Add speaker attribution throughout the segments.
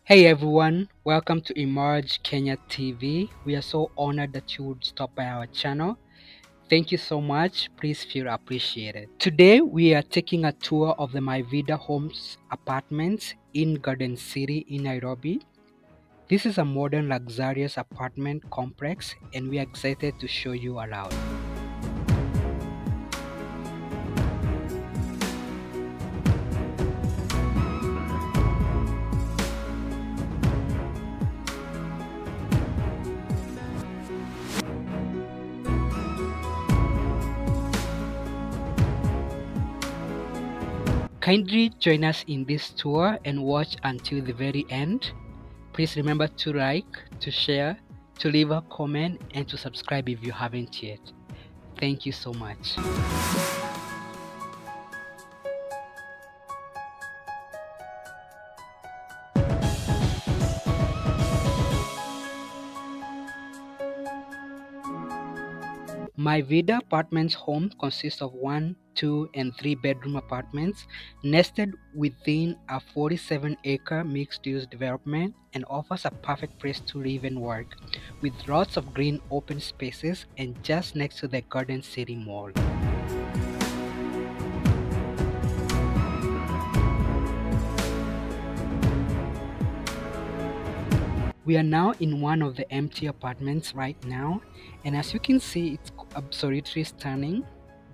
Speaker 1: Hey everyone, welcome to Emerge Kenya TV. We are so honored that you would stop by our channel. Thank you so much. Please feel appreciated. Today we are taking a tour of the My Vida Homes apartments in Garden City in Nairobi. This is a modern luxurious apartment complex and we are excited to show you around. Kindly join us in this tour and watch until the very end. Please remember to like, to share, to leave a comment, and to subscribe if you haven't yet. Thank you so much. My Vida Apartments home consists of 1, 2, and 3 bedroom apartments nested within a 47-acre mixed-use development and offers a perfect place to live and work, with lots of green open spaces and just next to the Garden City Mall. We are now in one of the empty apartments right now, and as you can see, it's absolutely stunning.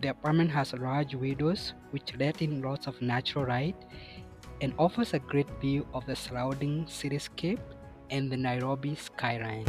Speaker 1: The apartment has large windows which let in lots of natural light and offers a great view of the surrounding cityscape and the Nairobi skyline.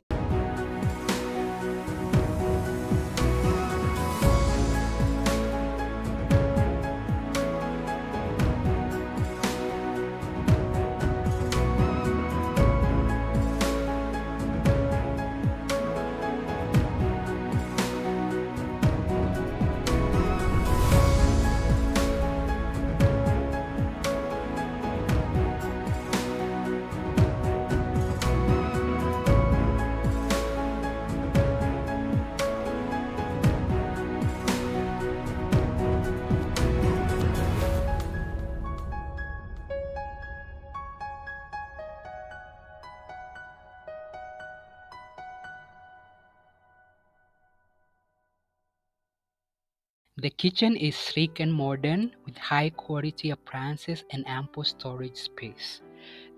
Speaker 1: The kitchen is sleek and modern with high quality appliances and ample storage space.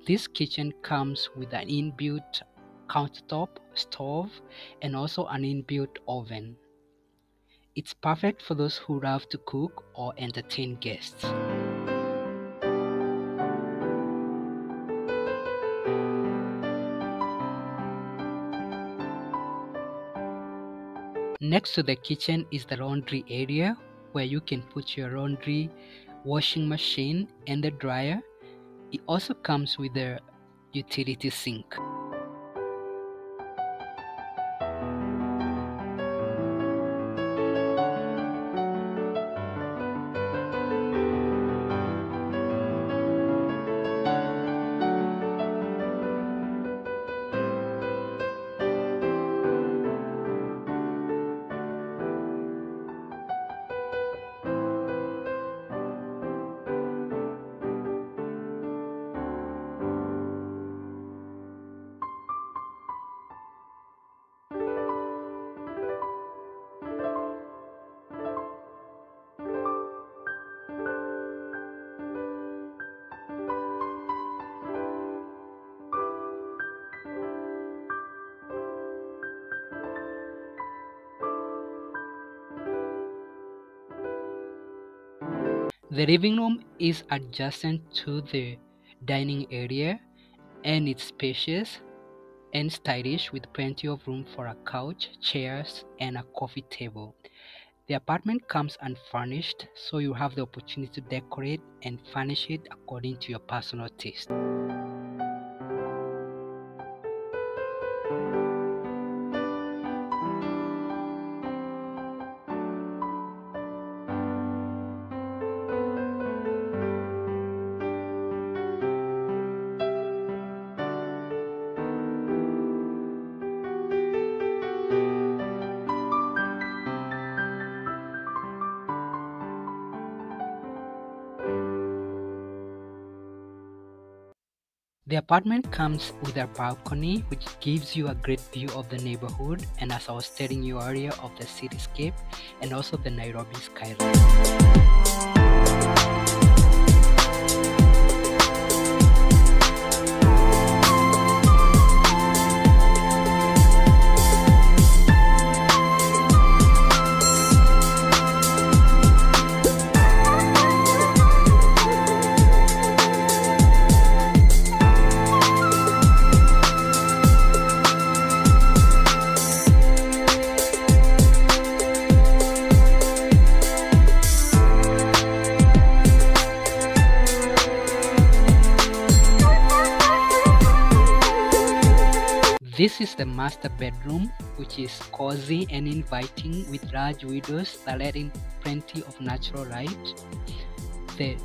Speaker 1: This kitchen comes with an inbuilt countertop, stove, and also an inbuilt oven. It's perfect for those who love to cook or entertain guests. Next to the kitchen is the laundry area where you can put your laundry, washing machine, and the dryer. It also comes with a utility sink. The living room is adjacent to the dining area and it's spacious and stylish with plenty of room for a couch, chairs, and a coffee table. The apartment comes unfurnished, so you have the opportunity to decorate and furnish it according to your personal taste. The apartment comes with a balcony which gives you a great view of the neighborhood, and as I was telling you earlier, of the cityscape and also the Nairobi skyline. This is the master bedroom, which is cozy and inviting with large windows that let in plenty of natural light. The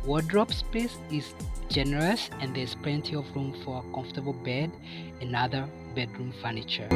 Speaker 1: wardrobe space is generous and there's plenty of room for a comfortable bed and other bedroom furniture.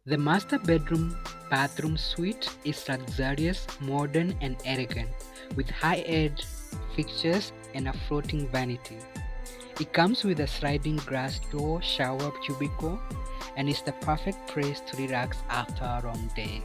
Speaker 1: The master bedroom bathroom suite is luxurious, modern and elegant, with high-end fixtures and a floating vanity. It comes with a sliding glass door shower cubicle and is the perfect place to relax after a long day.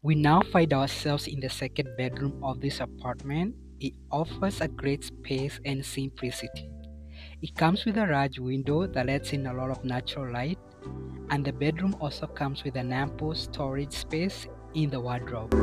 Speaker 1: We now find ourselves in the second bedroom of this apartment. It offers a great space and simplicity. It comes with a large window that lets in a lot of natural light, and the bedroom also comes with an ample storage space in the wardrobe.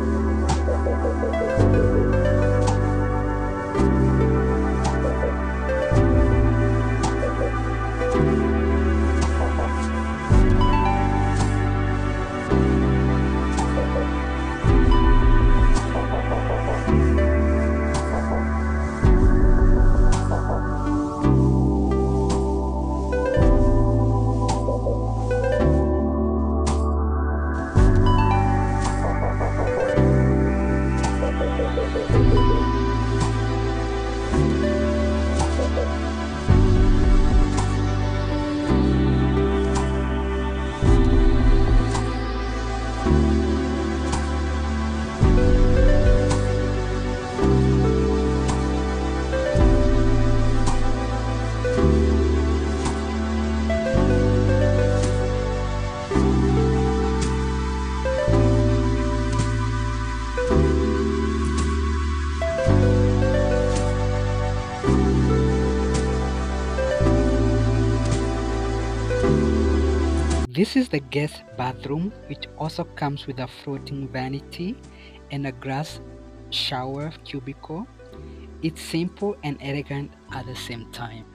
Speaker 1: This is the guest bathroom, which also comes with a floating vanity and a glass shower cubicle. It's simple and elegant at the same time.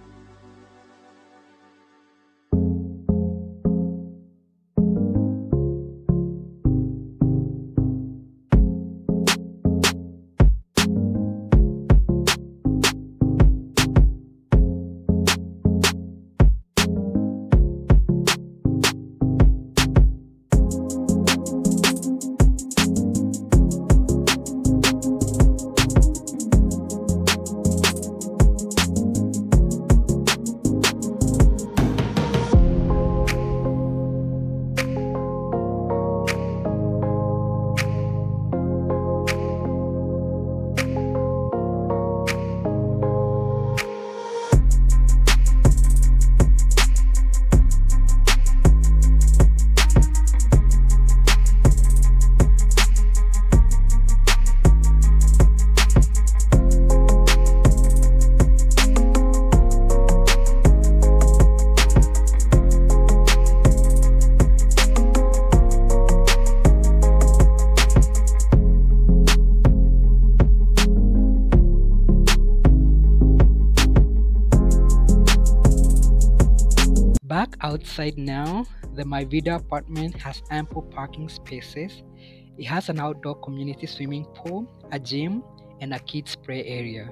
Speaker 1: outside now. The My Vida apartment has ample parking spaces. It has an outdoor community swimming pool, a gym, and a kids play area.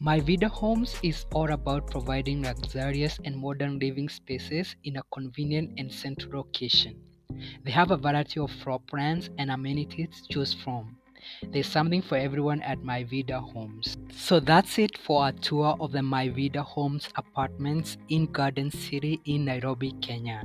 Speaker 1: My Vida Homes is all about providing luxurious and modern living spaces in a convenient and central location. They have a variety of floor plans and amenities to choose from. There's something for everyone at My Vida Homes. So that's it for our tour of the My Vida Homes apartments in Garden City in Nairobi, Kenya.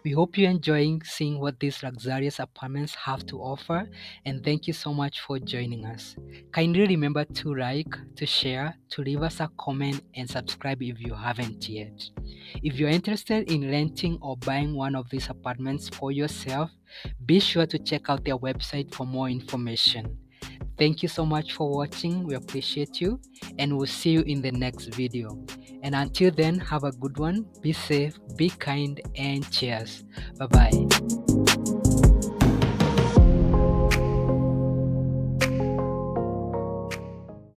Speaker 1: We hope you're enjoying seeing what these luxurious apartments have to offer, and thank you so much for joining us. Kindly remember to like, to share, to leave us a comment, and subscribe if you haven't yet. If you're interested in renting or buying one of these apartments for yourself, be sure to check out their website for more information. Thank you so much for watching. We appreciate you, and we'll see you in the next video. And until then, have a good one. Be safe, be kind, and cheers. Bye bye.